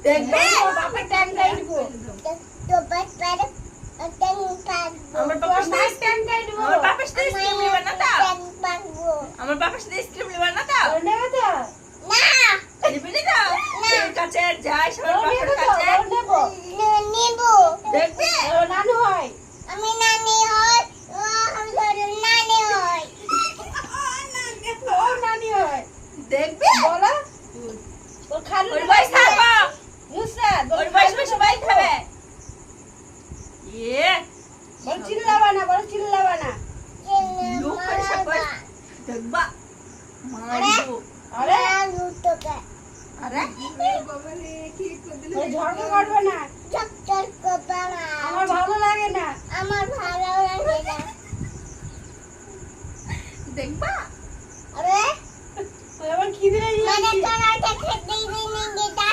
দেখবে বাপের ট্যাং গাই দিব তো বাস পারে ট্যাং পারবো আমার বাবার সাথে ট্যাং গাই দিব আমার বাবার সাথে স্ক্রিম লিবা না তা ট্যাং পারবো আমার বাবার সাথে স্ক্রিম লিবা না তা নেবে তো না নিবি না এর কাছে যাই সবার বাবার কাছে নেব নিব দেখবে নানু হয় আমি নানি হই ও আমি নানি হই ও নানি হয় দেখবে বলো তোর খালু ওর বয়স থাকবা নুসরাত ওর বয়স সবাই খাবে ইয়ে বল চিল্লাবা না বল চিল্লাবা না লোক পয়সা কই দেখবা মারবো আরে লুটোকে আরে ওই ঝগড়া করবে না চক্কর করবা না আমার ভালো লাগে না আমার ভালো লাগে না দেখবা আরে ওই আমার খিদে লেগে মানে গেছে তোরা খেতে দিবি না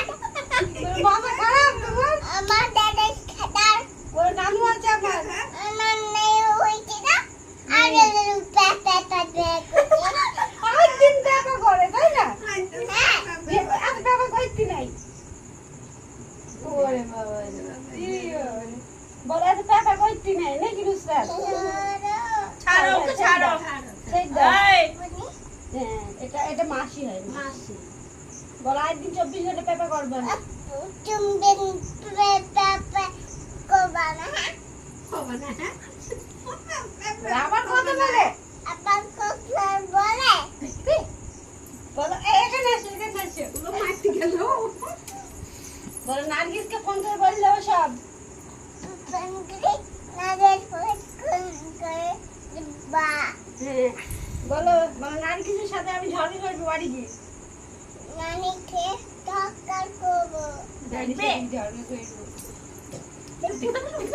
তোর মাথা খারাপ তোমার আমার দাদা খাতার ওর নানু আছে আমার আমার নেই হইছে না আরে পেপে পেপে আজ দিন টাকা করে তাই না হ্যাঁ এত টাকা কইতি নাই ওরে বাবা বলে এত টাকা কইতি নাই নাকি নুসরাত ছাড়ো তো ছাড়ো সেই দাও এই হ্যাঁ এটা মাসি হয় মাসি বল আজ দিন 24 ঘন্টা পেপা করবে না চুম্বিন পেপে করবা না আবার কথা বলে আবার কথা বলে বলো এখানে আসো বলো নার্গিসকে ফোন করে বললে ও সব বন্ধুরে নাদের ফোন করে বা হ্যাঁ বলো নার্গিসের সাথে আমি ঝগড়া করবো বাড়ি গিয়ে নানিকে টক্কর করবো দেখবে ঝগড়া করবো